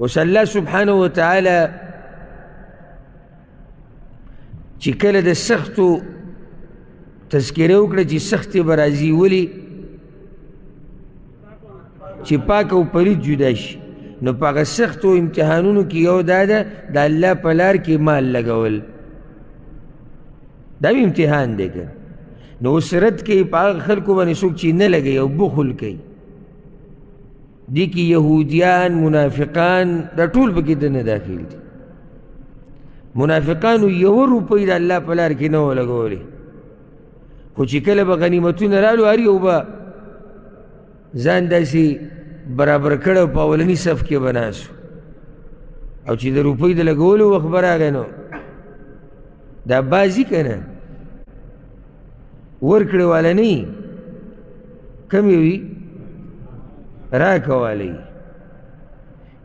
اوس الله سبحانه وتعالی چې کله د سختو تذکره وکړه چې سختې به راځي ولې چې پاک او پلید جدا شي نو په هغه سختو امتحانونو کې یو دا ده د الله په لار کې مال لګول دا امتحان دی که نو اوس رد کوي په هغه خلکو باندې څوک چې نه لګوي او بخل کوي دې کې یهودیان منافقان دا ټول پکې دننه داخل دي منافقانو یوه روپۍ د الله په لار کې نه وه لګولې خو چې کله به غنیمتونه رالو هر یو به ځان داسې برابر کړی په اولني صف کې به ناست او چې د روپۍ د لګولو وخت به راغی نو دا بازي که نه ورکړې والا نه وي کم یې وي راکه والی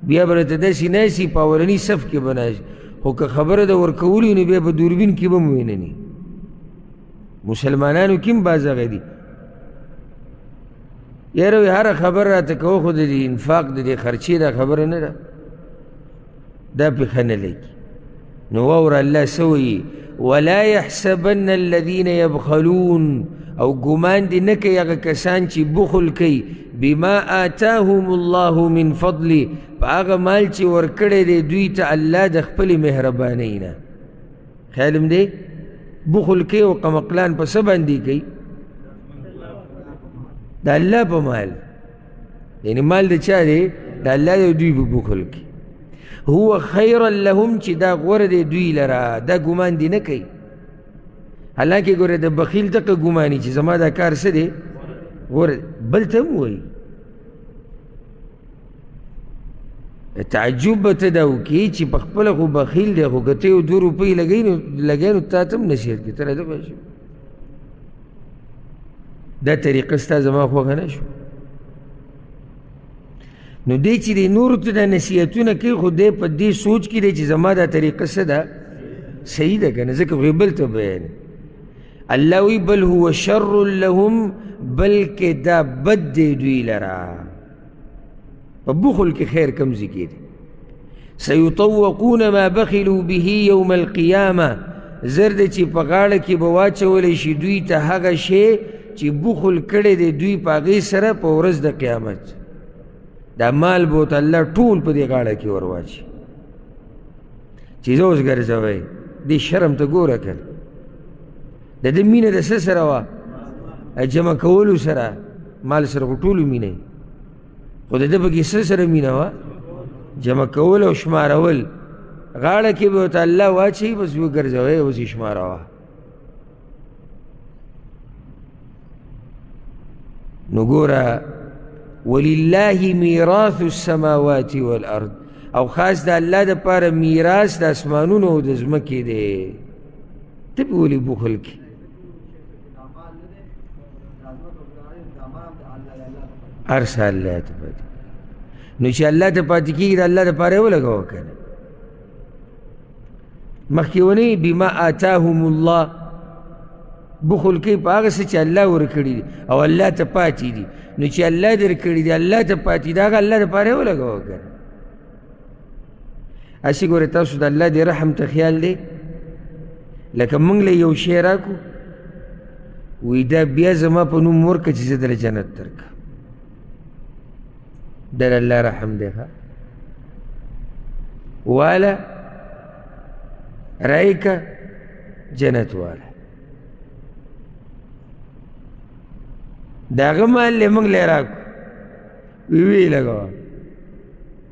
بیا به راته داسې ناستي په اولني صف کې به ناست خو که خبره د ورکولو نو بیا به دوربین کې به م وینني مسلمانانو کې هم بعض هغه دي یاره وی هره خبر راته کوه خو د دې انفاق د دې خرچې دا خبره نه ده دا پې ښه نه لګي نو واوره الله څه وایي ولا يحسبن الذين يبخلون او ګمان دې نه کوي هغه کسان چې بخل کوي بما آتاهم الله من فضله په هغه مال چې ورکړی دی دوی ته الله د خپلې مهربانۍ نه خیال م دی بخل کوي او قمقلان په څه باندې کوي د الله په مال یعنی مال د چا دی د الله دی دوی به بخل کوي هو خیرا لهم چې دا غوره دی دوی لره دا ګمان دی نه کوي حالانکه ګوره د بخیل دقه ګماني چې زما دا کار څه دی غوره بل ته هم وایي تعجب به ته دا وکړي چې په خپله خو بخیل دی خو که ته یو 2 روپۍ لګوي نو تا ته هم نصیحت کوي ته راته شو دا طریقه ستا زما خوښه نه شو نو دی چې دی نورو ته دا نصیحتونه کوي خو دی په دې سوچ کې دی چې زما دا طریقه څه ده صحیح ده که نه ځکه خو یې بل ته بیانوي الله وی بل هو شر لهم بلکې دا بد دی دوی لره په بخل کې خیر کم ذکر سیطوقون ما بخلوا به یوم القیامه زر دی چې په غاړه کې به واچولی شي دوی ته هغه شی چې بخل کړی دی دوی په هغې سره په ورځ د قیامت دا مال به ورته الله ټول په دې غاړه کې ور واچي چې زه اوس ګرځوئ دې شرم ته ګوره که د ده مینه د څه سره وه جمع کولو سره مال سره خو ټولو مینه خو د ده پکې څه سره مینه وه جمع کول او شمارول غاړه کې به ورته الله واچوي بس وګرځوئ اوس یې شماروه نو ګوره ولله میراث السماوات والارض او خاص د الله دپاره میراث د اسمانونو او د ځمکې دی ته پې ولې بخل کې هر څه الله ته پاتې نو چې الله ته پاتې کېږي د الله دپاره یې ولګوه که نه مخکې ونی بما آتاهم الله بخل کوي په هغه څه چې الله ورکړي دي او الله ته پاتې دي نو چې الله درکړي دي الله ته پاتې دي هغه الله دپاره یې ولګوه که نه هسې ګورې تاسو د الله دې رحم ته خیال دی لکه موږ له یو شی راکړو وی دا بیا زما په نوم ورکړه چې زه دله جنت درکړم دا د الله رحم دی ښه واله رایکه جنت واله د هغه مال یې موږ لی راکړو ویې لګوه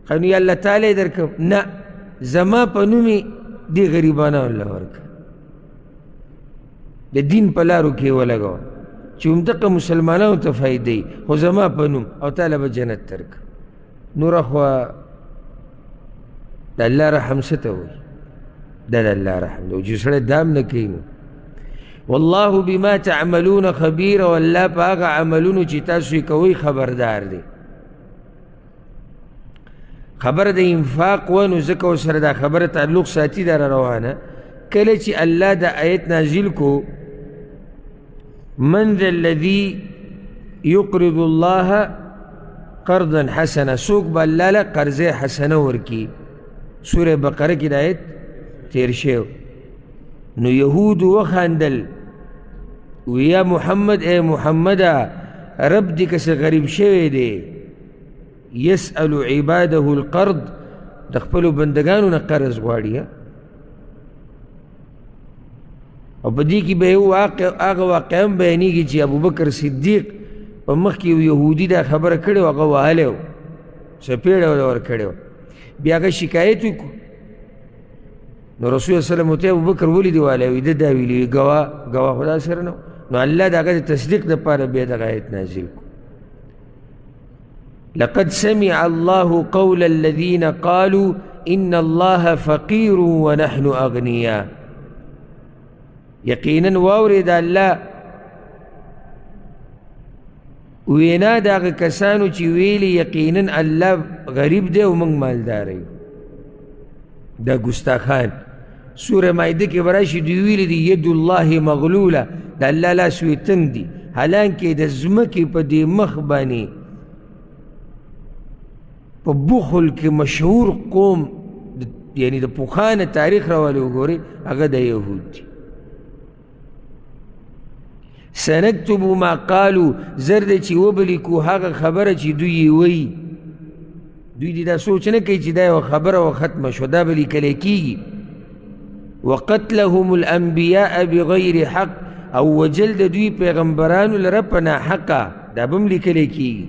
ښه نو یا الله تعالی یې درکړم نه زما په نوم یې دې غریبانو له ورکړه د دین په لارو کې ولګوه چې همدغه مسلمانانو ته فایده وي خو زما په نوم او تعالی به جنت درکړه نوره خوا د الله رحم څه ته وایي دا د الله رحم دی چې سړی دام نه کوي نو والله بما تعملون خبیر او الله په هغه عملونو چې تاسو یې کوئ خبردار دی خبره د انفاق و نو ځکه ورسره دا خبره تعلق ساتي دا روانه کله چې الله دا آیت نازل کو من ذا الذي يقرض الله قرضا حسنا سوک با اللہ لا قرض حسنه ورکی. سورہ بقرہ کی دایت تیر شیو. نو یهود وخاندل ویا محمد اے محمد رب دی کس غریب شوی دے یسأل عباده القرض دخپلو بندگانو نا قرض غواړي. او په دې کې به یو هغه واقعه هم بیانېږي چې ابوبکر صدیق په مخ کې یو یهودي دا خبره کړې وه، هغه وهلی و، څپېړه ور کړې وه. بیا هغه شکایت وکړو، نو رسول الله وسلم ورته ابوبکر ولې دې وهلی وي؟ ده دا ویلي وي ګواه خو دا سره نه و. نو الله د هغه د تصدیق دپاره بیا دغه آیت نازل کړو. لقد سمع الله قول الذين قالوا إن الله فقير ونحن أغنياء. یقینا واورید الله وینا د هغه کسانو چې ویلي یقینا الله غریب دی او موږ مالدار یو. دا ګستاخان سوره مائده کې به راشي، دوی ویلي دي ید الله مغلوله، د الله لاس وی تنګ دي، حالانکې د ځمکې په دې مخ باندې په بخل کې مشهور قوم، یعنی د پوخانه تاریخ راوالی وګورئ، هغه د یهود دي. سنکتب ما قالو زر دی چې وبلیکو هغه خبره چې دوی وی. دوی دی دا سوچ نه کوي چې دا یوه خبره و ختمه شو، دا به لیکلی کېږي. وقتلهم الانبیاء بغیر حق، او وجل د دوی پیغمبرانو لره په ناحقه، دا به هم لیکلی کېږي.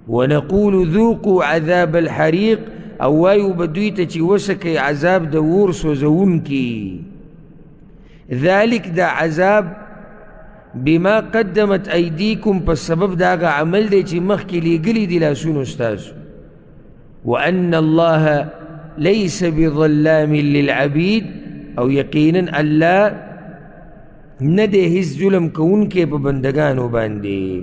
ونقول ذوقوا عذاب الحریق، او وایو به دوی ته چې وسکئ عذاب د اور سوځونکي. ذلک دا عذاب بما قدمت ایدیکم، په سبب دا هغه عمل دی چې مخکې لیږلي دي لاسونو ستاسو. وان الله لیس بظلام للعبید، او یقینا الله نه دی هیڅ ظلم کوونکی په بندګانو باندې.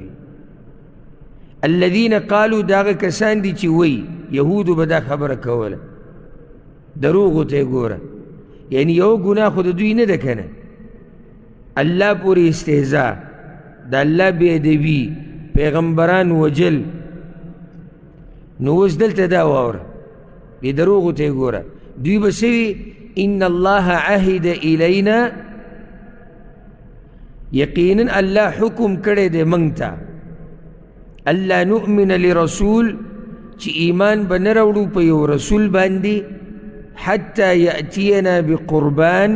الذین قالوا دا هغه کسان دي چې وی یهودو به دا خبره کوله. دروغو ته ګوره، یعنی یو ګناه خو د دوی نه ده که نه، الله پورې استهزا، د الله بې ادبي، پیغمبران وجل. نو اوس دلته دا واوره، دې دروغو ته ګوره. دوی به څه وي؟ ان الله عهد الینا، یقینا الله حکم کړی دی موږ ته، الله نؤمن لرسول، چې ایمان به نه راوړو په یو رسول باندې، حتی یأتینا بقربان،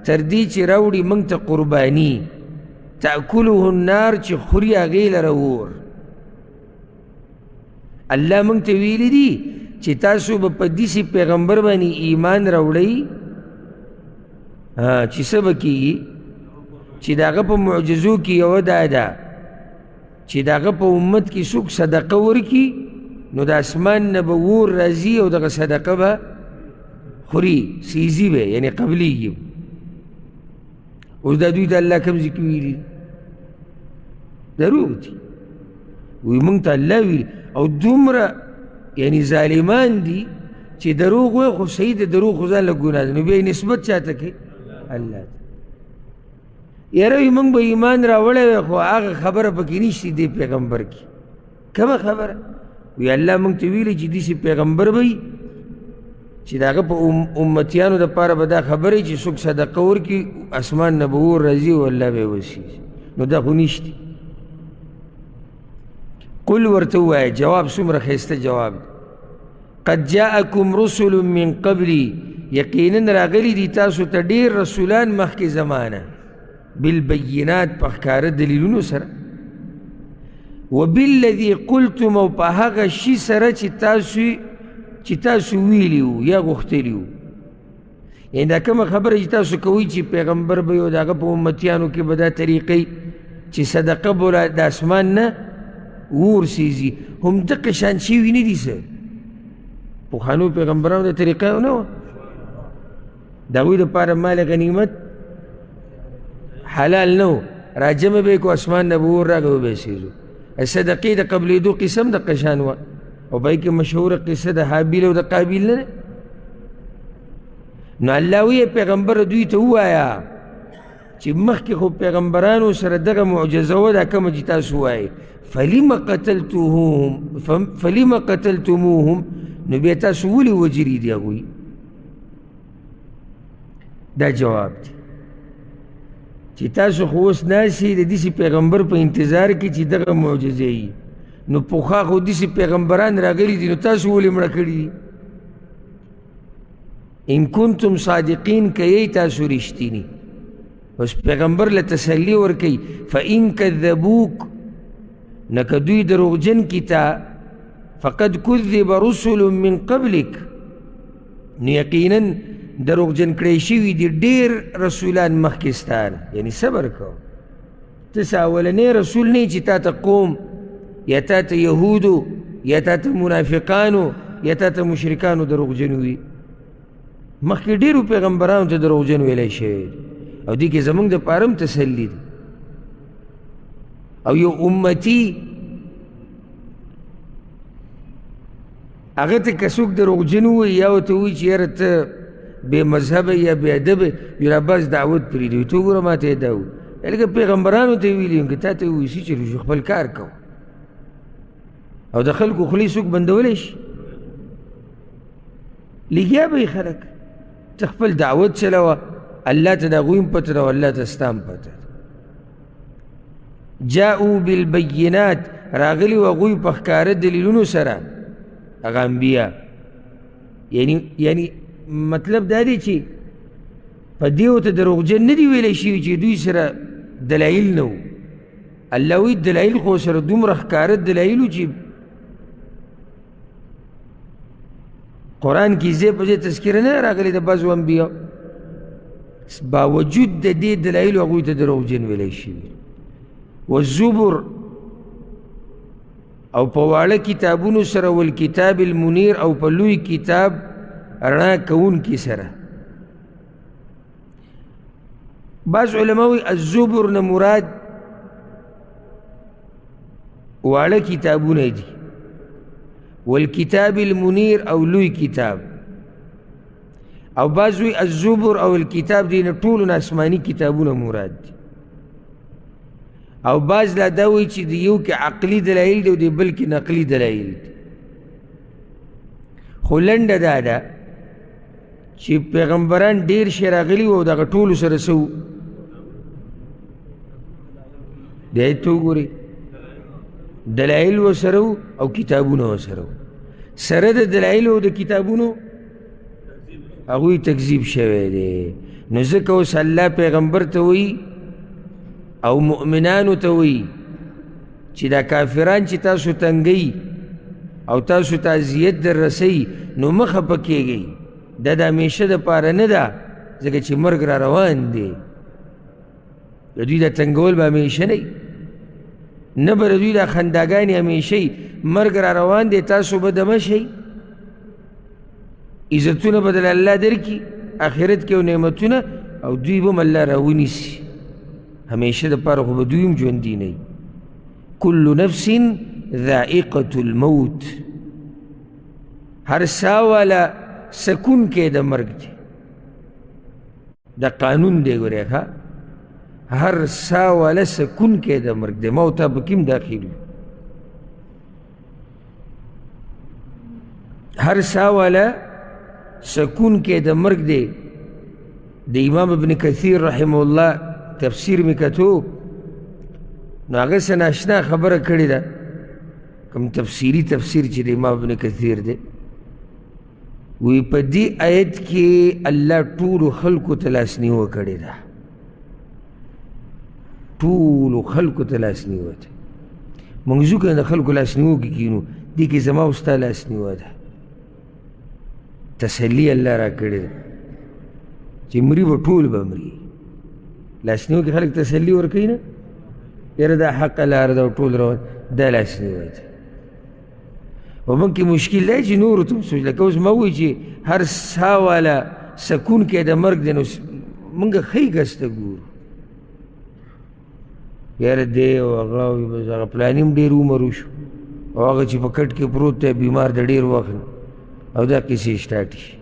تر دې چې راوړي موږ ته قرباني، تأکله النار، چې خوري هغې لره اور. الله موږ ته ویلي دي چې تاسو به په داسې پیغمبر باندې ایمان راوړئ چې څه به کېږي، چې د هغه په معجزو کې یوه دا ده چې د هغه په امت کې څوک صدقه ورکي، نو د اسمان نه به اور راځي او دغه صدقه به خوري، سیزي به، یعنی قبلیږي. اوس دا دوی ته الله کوم ځای کې ویلي؟ دروغ دي. وی موږ ته الله ویلي، او دومره یعنی ظالمان دي چې دروغ وایي، خو صحیح د دروغ خو ځان له ګناه ده، نو بیا یې نسبت چا ته کوي؟ الله ته. یاره وي موږ به ایمان راوړی وی، خو هغه خبره پکې نشته دې پیغمبر کې. کومه خبره؟ وی الله موږ ته ویلي چې داسې پیغمبر به وي چې د هغه په امتیانو دپاره به دا خبره چې څوک صدقه ورکړي اسمان نه به اور راځي او الله به یې وسیږي. نو دا خو نشته. قل ورته ووایه، جواب څومره ښایسته جواب دی. قد جاءکم رسل من قبلی، یقینا راغلي دي تاسو ته ډېر رسولان مخکې زمانه، بالبینات، په ښکاره دلیلونو سره، وبالذي قلتم، او په هغه شي سره چې تاسو ویلي وو یا غوښتلي وو. یعنې دا کومه خبره چې تاسو کوئ چې پیغمبر به یو د هغه په امتیانو کې به دا طریقې چې صدقه به د اسمان نه اور سیزي، هم دقه شان شوي نه دي. څه پخوانو پیغمبرانو د طریقه نه وه، د هغوی دپاره مال غنیمت حلال نه و، راجمه به یې کو اسمان نه به اور راغی او به یې سیزو. صدقې د قبلېدو قسم دقه شان وه، او پای کې مشهوره قصه د حابیل او د قابیل نه ده. نو الله وی پیغمبر دوی ته ووایه چې مخکې خو پیغمبرانو سره دغه معجزه وه دا کومه چې تاسو وایئ فلم قتلتموهم نو بیا تاسو ولې وجري دي هغوی دا جواب دی چې تاسو خو اوس ناسې د داسې پیغمبر په انتظار کې چې دغه معجزې وي نو پخوا خو داسې پیغمبران راغلي دي نو تاسو ولې مړه کړي دي ان کنتم صادقین که یی تاسو رښتیني اوس پیغمبر له تسلي ورکوي فان کذبوک نه که دوی دروغجن کي تا فقد کذب رسل من قبلک نو یقینا دروغجن کړی شوي دي ډېر رسولان مخکې ستا نه یعنې صبر کوه ته څه اولنی رسول نه چې تا ته قوم یا تا ته یهودو یا تا ته منافقانو یا تا ته مشرکانو دروغجن وي مخکې ډېرو پیغمبرانو ته دروغجن ویلی شوی او دې کې زموږ دپاره هم تسلي ده او یو امتي هغه ته که څوک دروغجن ووایي یا ورته ووایي چې یاره ته بې مذهبه یا بې ادبه یو بس دعوت پرېږدي وایي ته وګوره ما ته یې دا ووایي لکه پیغمبرانو ته یې ویلي یم که تا ته ووایي چې خپل کار کوو او د خلکو خولې څوک بندولی شي لګیا به یې خلک ته خپل دعوت چلوه الله ته د هغوی هم پته ده او الله ته ستا هم پته ده جاءو بالبینات راغلي و هغوی په ښکاره دلیلونو سره هغه انبیا یعنی مطلب دا دی چې په دې ورته دروغجن نه دي ویلی شوي چې دوی سره دلایل نه وو الله وایي دلایل خو سره دومره ښکاره دلایل وو چې قرآن کې ځای په ځای تذکره نه راغلی د بعضو انبیاء باوجود د دې دلایلو هغوی ته دروغجن ویلی شوي والزبر او په واړه کتابونو سره والکتاب المنیر او په لوی کتاب رڼا کوونکي سره بعض علما وایي الزبر نه مراد واړه کتابونه دي والکتاب المنیر او لوی کتاب او بعض وایي الزبر او الکتاب دې نه ټولو نه آسماني کتابونه مراد دي او بعض لا دا وایي چې د یو کې عقلي دلایل دي او د بل کې نقلي دلایل دي خو لنډه دا ده چې پیغمبران ډېر شی راغلي وو او دغه ټولو سره څه وو د آیت ته وګورئ دلایل ورسره وو او کتابونه ورسره وو سره د دلایلو او د کتابونو هغوی تکذیب شوی دی نو ځکه اوس الله پیغمبر ته وایي او مؤمنانو ته وایي چې دا کافران چې تاسو تنګوي او تاسو ته اذیت در رسوي نو مه خفه کیږئ دا د همیشه دپاره نه ده ځکه چې مرګ را روان دی د دوی دا تنګول به همیشه نه نه به د دوی دا خنداګانې همیشه مرګ را روان دی تاسو به دمه شئ عزتونه به دل الله درکړي آخرت کې او نعمتونه او دوی به هم الله راونیسي همیشه دپاره خو به دوی هم ژوندي نه کل نفس ذائقة الموت هر سا والا سکون کې د مرګ دی دا قانون دی ګورئ ښه هر سا والا سکون کې د مرګ دی موت به کیم داخل وي هر سا والا سکون کې د مرګ دی د امام ابن کثیر رحمه الله تفسیر می کتو نو هغه څه ناشنا خبره کړې ده کوم تفسیری تفسیر چې د امام ابن کثیر دی وی په دې آیت کې الله ټولو خلکو ته لاسنیوه کړې ده ټولو خلکو ته لاسنیوه ده موږ ځو که د خلکو لاسنیوه کې کینو دې کې زما او ستا لاسنیوه ده تسلی الله را کړې ده چې مري به ټول به مري لاسنیوه کې خلک تسلی ورکوي نه یاره دا حق لاره ده او ټول روان دا لاسنیوه ده و من کې مشکل دی چې نورو ته سوچ لکه اوس ما ووایي چې هر سا والا سکون کې د مرګ دی نو موږ ښی ګس ته ګورو یاره دی او هغه بس هغه پلاني هم ډېر عمر وشو او هغه چې په کټ کې پروت دی بیمار د ډېر وخت او دا کیسې سټارټ شي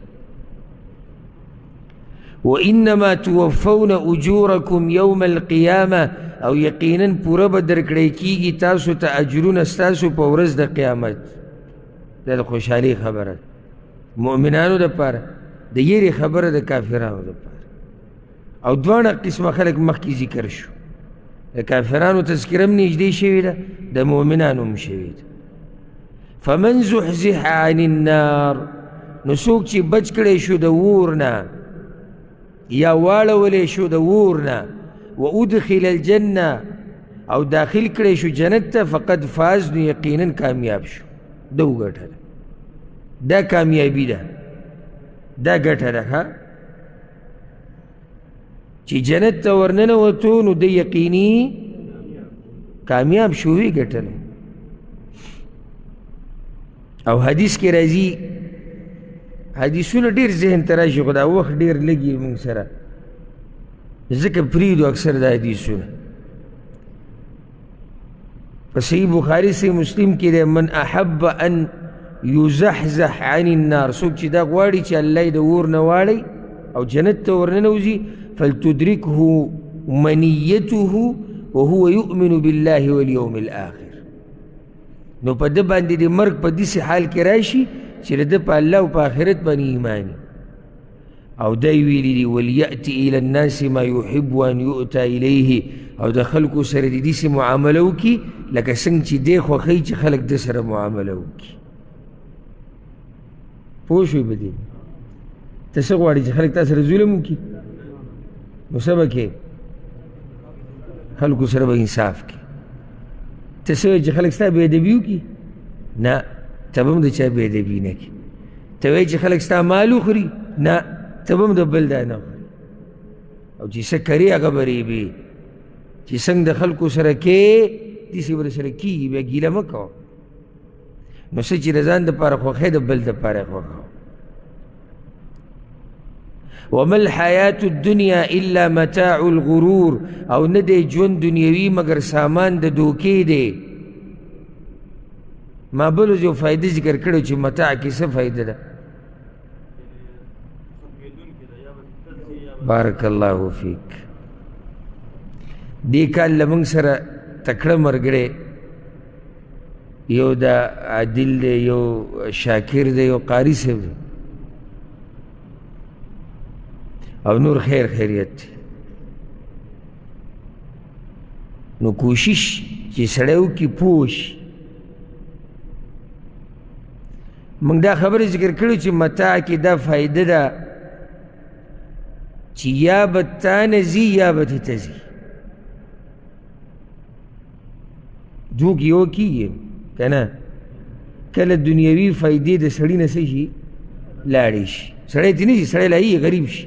وانما توفون اجورکم یوم القیامه او یقینا پوره به درکړی کیږي تاسو ته اجرونه ستاسو په ورځ د قیامت. دا د خوشحالي خبره مؤمنانو دپاره، د یېرې خبره د کافرانو دپاره. او دواړه قسمه خلک مخکې ذکر شو، د کافرانو تذکره هم نږدې شوې ده، د مؤمنانو هم شوې ده. فمن زحزح عن النار، نو څوک چې بچ کړی شو د اور نه یا واړولی شو د اور نه، وادخل الجنه، او داخل کړی شو جنت ته، فقد فاز، نو یقینا کامیاب شو، ده وګټله. دا کامیابي ده، دا ګټه ده ښه، چې جنت ته ورننوتو نو د یقیني کامیاب شو، وی ګټله. او حدیث کې راځي، حدیثونه ډېر ذهن ته راشي، خو دا وخت ډېر لګي موږ سره، ځکه پرېږدو اکثر دا حدیثونه. په صحیح بخاري صحیح مسلم کې دی، من احب ان یزحزح عن النار، څوک چې دا غواړي چې الله یې د اور نه واړی او جنت ته ورننوځي، فلتدرکه منیته وهو یؤمن بالله والیوم الآخر، نو په ده باندې د مرګ په داسې حال کې راشي چې د ده په الله او په آخرت باندې ایماني. او دا یې ویلي دي ولیأتي الی الناس ما یحب ان یؤتى الیه، او د خلکو سره د داسې معامله وکړي لکه څنګه چې دی خوښوي چې خلک ده سره معامله وکړي. پوه شوې په دې؟ ته څه غواړې چې خلک تا سره ظلم وکړي؟ نو څه به کوې؟ خلکو سره به انصاف کوې. ته څه وایې چې خلک ستا بې ادبي وکړي؟ نه، ته به هم د چا بې ادبي نه کړې. ته وایې چې خلک ستا مال وخوري؟ نه، ته به هم د بل دا نه خوري. او چې څه کرې هغه به ریبې، چې څنګه د خلکو سره کې داسې به سره کېږي، بیا ګیله مه کوه. نو څه چې د ځان دپاره خوښې د بل دپاره خوښوه. وما الحیات الدنیا الا متاع الغرور، او نه دی ژوند دنیوي مګر سامان د دوکې دی. ما بل یو فایده ذکر کړی چې متاع کې څه فایده ده. بارک الله فیک. دې کال له موږ سره تکړه ملګری، یو د عادل دی، یو شاکر دی، یو قاري صاحب دی، او نور خیر خیریت دی. نو کوشش چې سړی وکړي پوه شي. موږ دا خبره ذکر کړو چې متاع کې دا فایده ده چې یا به تا نه ځي یا به ته ځي، جوک یو کېږي که نه. کله دنیوي فایدې د سړي نه څه شي لاړې شي، سړی ته نه شي، سړی لایي غریب شي،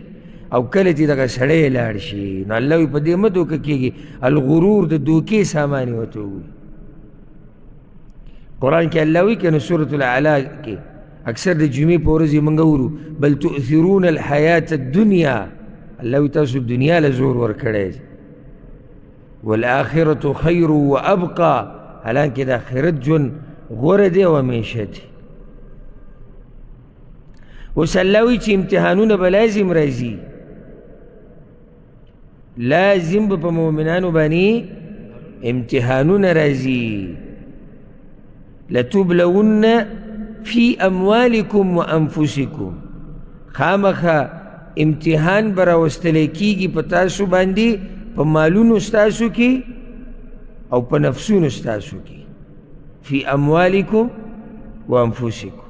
او کله چې دغه سړی لاړ شي نو الله وایي په دې مه دوکه کېږي. الغرور د دوکې سامان یې ورته ووایي. قرآن کې الله وایي که نه سورة الاعلی کې اکثر د جمعې په ورځ یې موږ اورو بل تؤثرون الحیات الدنیا، الله وایي تاسو دنیا له زور ورکړی دی. والآخرة خیر وابقى، حالانکه د آخرت ژوند غوره دی او همیشه دی. اوس الله وایي چې امتحانونه به لازم راځي، لازم به په مؤمنانو باندې امتحانونه راځي. لتبلون فی اموالکم وانفسکم، خامخا امتحان به راوستلی کېږي په تاسو باندې، په مالونو ستاسو کې او په نفسونو ستاسو کې. فی اموالکم وانفسکم،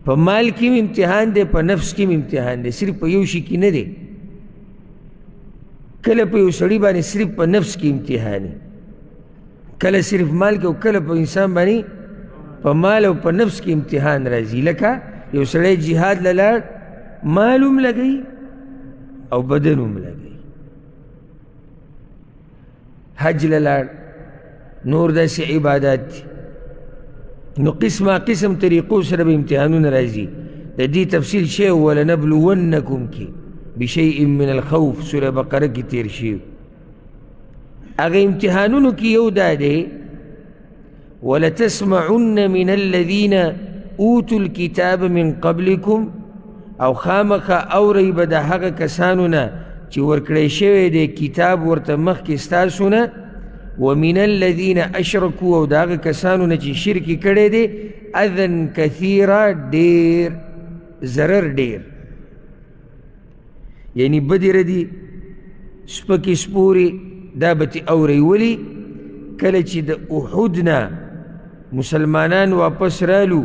په مال کې امتحان دی، په نفس کې امتحان دی، صرف په یو شي کې نه دی. کله په یو سړي باندې صرف په نفس کې امتحان دی، کله صرف مال کې، او کله په انسان باندې په مال او په نفس کې امتحان راځي. لکه یو سړی جهاد له لاړ، مال هم لګوي او بدن هم لګوي. حج له لاړ، نور داسې عبادات دي. نو قسمه قسم طریقو سره به امتحانونه راځي. د دې تفصیل شی ولنبلونکم کې بشیء من الخوف، سوره بقره کې تیر شي. هغه امتحانونو کې یو دا دی ولتسمعن من الذین اوتوا الكتاب من قبلکم او خامخا اورئ به د هغه کسانو نه چې ورکړی شوی دی کتاب ورته مخکې ستاسو نه ومن الذین اشرکوا او د هغه کسانو نه چې شرک یې کړی دی اذن کثیره ډېر ضرر ډېر یعنی بدې ردي سپکې سپورې دا به تې اورئ ولي کله چې د احد نه مسلمانان واپس رالو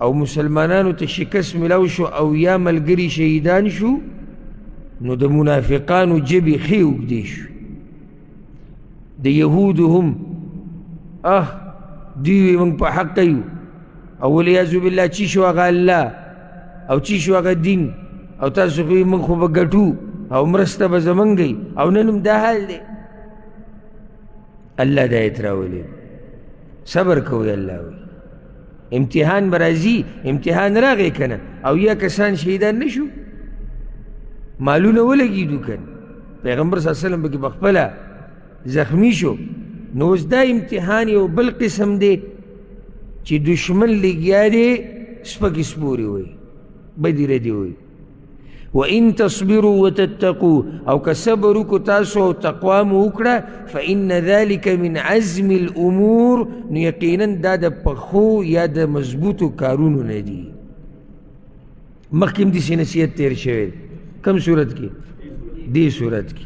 او مسلمانانو ته شکست ملو شو او یا ملګري شهیدان شو نو د منافقانو جبې ښې اوږدې شو د یهودو هم دوی وی موږ په حقه یو او ولیاذو بالله چی شو هغه الله او چی شو هغه دین او تاسو خو موږ خو به ګټو او مرسته به زمونږ وي او نن هم دا حال دی الله دا آیت راولي صبر کوئ الله وی امتحان به راځي امتحان راغی که نه او یا کسان شهیدان نه شو مالونه ولګېدو که پیغمبر صلی الله علیه وسلم پکې پخپله زخمی شو نو اوس دا امتحان یو بل قسم دی چې دشمن لګیا دی سپکې سپورې وایي بدې ردې وایي وَإِن تَصْبِرُوا وَتَتَّقُوا او که صبر وکړو تاسو او تقوا مو وکړه فَإِنَّ ذَلِكَ مِنْ عَزْمِ الْأُمُورِ نو یقینا دا د پخو یا د مضبوطو کارونو نه دي مخکې هم داسې نصیحت تېر شوی کم صورت کې دې صورت کې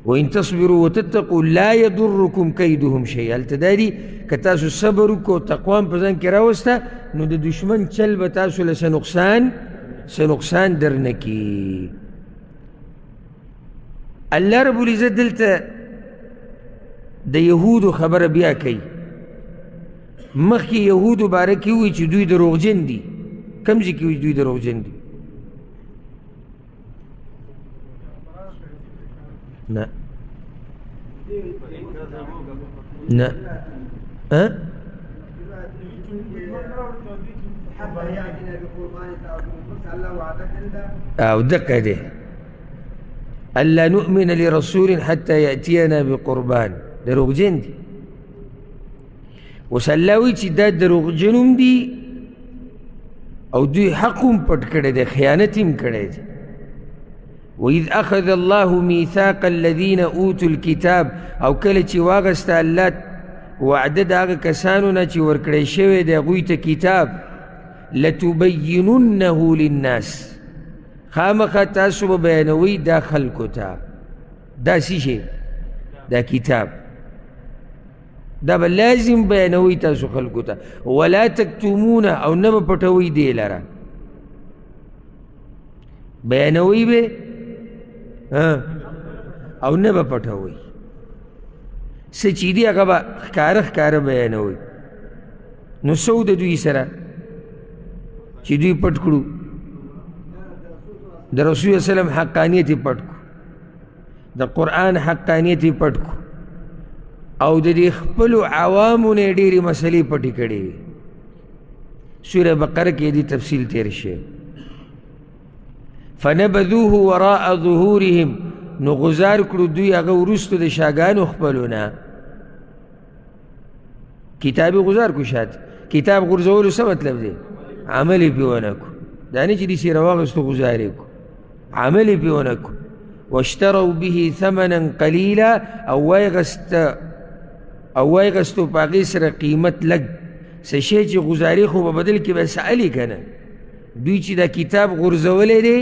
وَإِن تَصْبِرُوا وَتَتَّقُوا لَا يَضُرُّكُمْ كَيْدُهُمْ شَيْئًا هلته دا دي که تاسو صبر وکړو تقوا هم په ځان کې راوسته نو د دشمن چل به تاسو له څه نقصان در نکی الله رب العزت دلته د یهودو خبره بیا کوي مخکې یهودو باره کې ووایي چې دوی دروغجن دي کوم ځای کې وایي دوی دروغجن دي نه نه او دقه دی الا نؤمن لرسول حتى يأتينا بقربان دروغجن دي اوس الله وایي چې دا دروغجن هم دي او دوی حق هم پټ کړی دی خیانت هم کړی دی وإذ أخذ الله ميثاق الذين أوتوا الكتاب او کله چې واغسته الله وعده د هغه کسانو نه چې ورکړی شوی دی هغوی ته کتاب لتبیننه للناس خامخا تاسو به بیانوئ دا خلکو ته دا څه شی دا کتاب دا به لازم بیانوئ تاسو خلکو ته ولا تکتمونه او نه به پټوئ دې لره بیانوئ به او نه به پټوئ څه چې دي هغه به ښکاره بیانوئ نو څه د دوی سره چې دوی پټ کړو د رسول وسلم حقانیت یې پټ کړو د قرآن حقانیت یې پټ کړو او د دې خپلو عوامو نه ډېرې مسلې پټې کړې وې سوره بقره کې دې تفصیل تېر شوی فنبذوه وراء ظهورهم نو غزار کړو دوی هغه وروستو د شاګانو خپلو نه کتاب یې غزار کړو شاته کتاب غورځولو څه مطلب دی عمل یې پې ونه کړو دا نه چې داسې راواغېستو غزار یې کړو عمل یې پې ونه کړو واشتروا به ثمنا قلیلا او وایغستو په هغې سره قیمت لږ څه شی چې غزاري خو په بدل کې به سألي که نه دوی چې دا کتاب غورځولی دی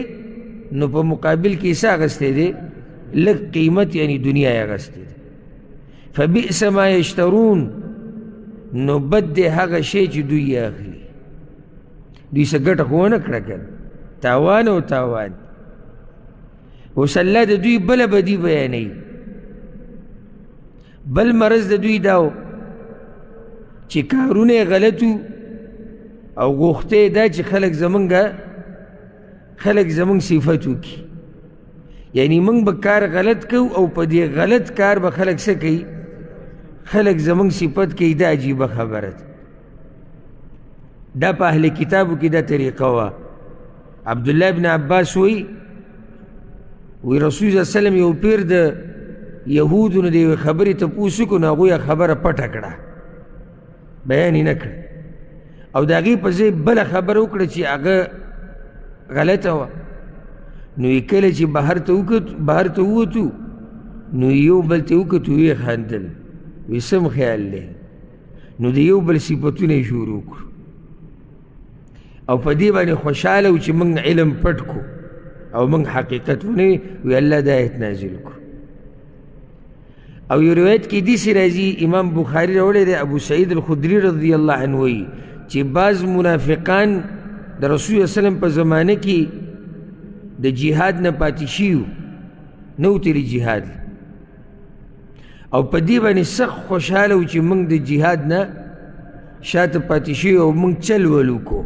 نو په مقابل کې څه اخیستی دی لږ قیمت یعنی دنیا یې اخیستی دی فبئس ما یشترون نو بد دی هغه شی چې دوی یې اخلي دوی څه ګټه خو ونه کړه که تاوان او تاوان اوس الله د دوی بله بدي بیانوي بل مرض د دوی دا و چې کارونه یې غلط او غوښته دا چې خلک زمونږ صفت وکړي یعنی موږ به کار غلط کوو او په دې غلط کار به خلک څه کوي خلک زمونږ صفت کوي دا عجیبه خبره ده دا په اهل کتابو کې دا طریقه وه عبدالله ابن عباس وی رسول صلی الله علیه وسلم یو پیر د یهودو نه د یوې خبرې تپوس وکړو نو هغوی خبره پټه کړه بیان یې نه کړه او د هغې په ځای بله خبره وکړه چې هغه غلطه وه. نو یې کله چې بهر ته ووتو نو یو بل ته وکتو ویې خندل وی سم خیال دی. نو د یو بل صفتونه یې شروع کړو او په دې باندې خوشحاله و چې موږ علم پټ کو او موږ حقیقت ونه وی الله دا آیت نازل کړو. او یو روایت کې داسې راځي امام بخاري راوړی دی ابو سعید الخدري رضی الله عنه وایي چې بعض منافقان د رسول الله وسلم په زمانه کې د جهاد نه پاتې شوي نه وتلي جهاد او په دې باندې سخت خوشحاله و چې موږ د جهاد نه شاته پاتې شوي او موږ چل ولوکو.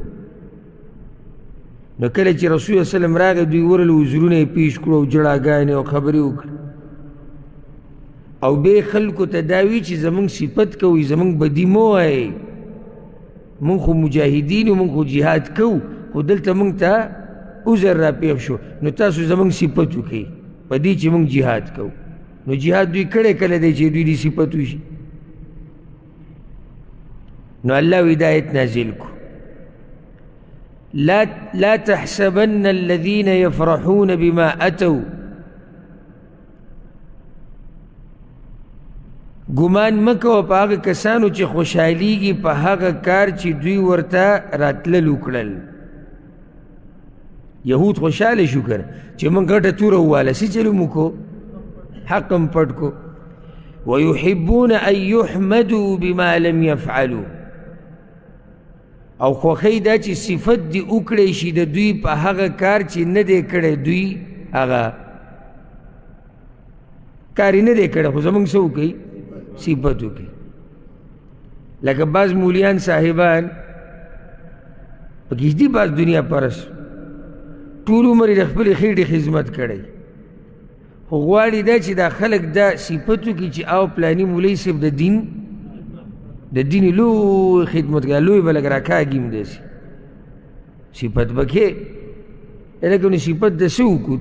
نو کله چې رسول الله وسلم راغی دوی ورله وزرونه یې پیش کړو او جړاګانې او خبرې وکړې او بیا خلکو ته دا وي چې زموږ صفت کوئ زموږ بدي مه وایئ موږ خو مجاهدین یو موږ خو جهاد کوو خو دلته موږ ته عذر را پیښ شو نو تاسو زموږ صفت وکئ په دې چې موږ جهاد کوو. نو جهاد دوی کړی کله دی چې دوی دې صفت وشي. نو الله هدایت نازل کو لا تحسبن الذين يفرحون بما أتوا ګمان مکوه په هغه کسانو چې خوشحالیږي په هغه کار چې دوی ورته راتلل وکړل. یهود خوشحاله شو کنه چې موږ ګټه توره وواله څه چلو مو کو حق م پټ کو. ويحبون ان يحمدوا بما لم يفعلوا او خوښۍ دا چې صفت دې وکړی شي د دوی په هغه کار چې نه دی کړی دوی هغه کار یې نه دی کړی خو زموږ څه وکړي صفت وکړي. لکه بعض مولیان صاحبان پکې دي بعض دنیا پرس ټول عمر یې د خپلې خېټې خدمت کړی خو غواړي دا چې دا خلک دا صفت وکړي چې او پلاني مولوي صاحب د دین لوی خدمتګار لوی به لږ راکاږي هم داسې صفت به کې لکه نو صفت د څه وکړو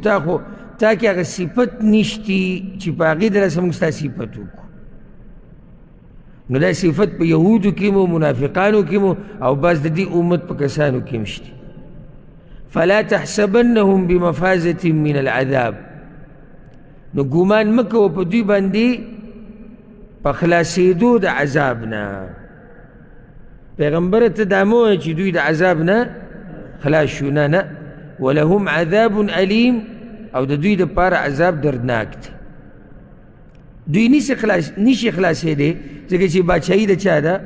تا کې هغه صفت نشتي چې په هغې دلاسه موږ ستا صفت وکړو. نو دا صفت په یهودو کې مو منافقانو کې مو او بعض د دې امت په کسانو کې هم شته. فلا تحسبنهم بمفازة من العذاب نو ګمان مه کوه په دوی باندې په خلاصېدو د عذاب نه. پیغمبره ته دا مه وایه چې دوی د عذاب نه خلاص شو نه ولهم عذاب علیم او د دوی دپاره عذاب دردناک دی. دوی نشي خلاصېدی ځکه چې باچایي د چا ده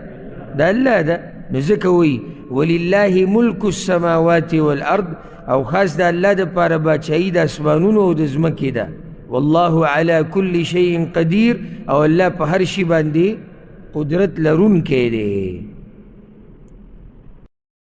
د الله ده. نو ځکه وایي ولله ملک السماوات والارض او خاص د الله دپاره باچایي د اسمانونو او د ځمکې ده. والله على كل شيء قدير او الله په هر شي باندې قدرت لرونکی دی.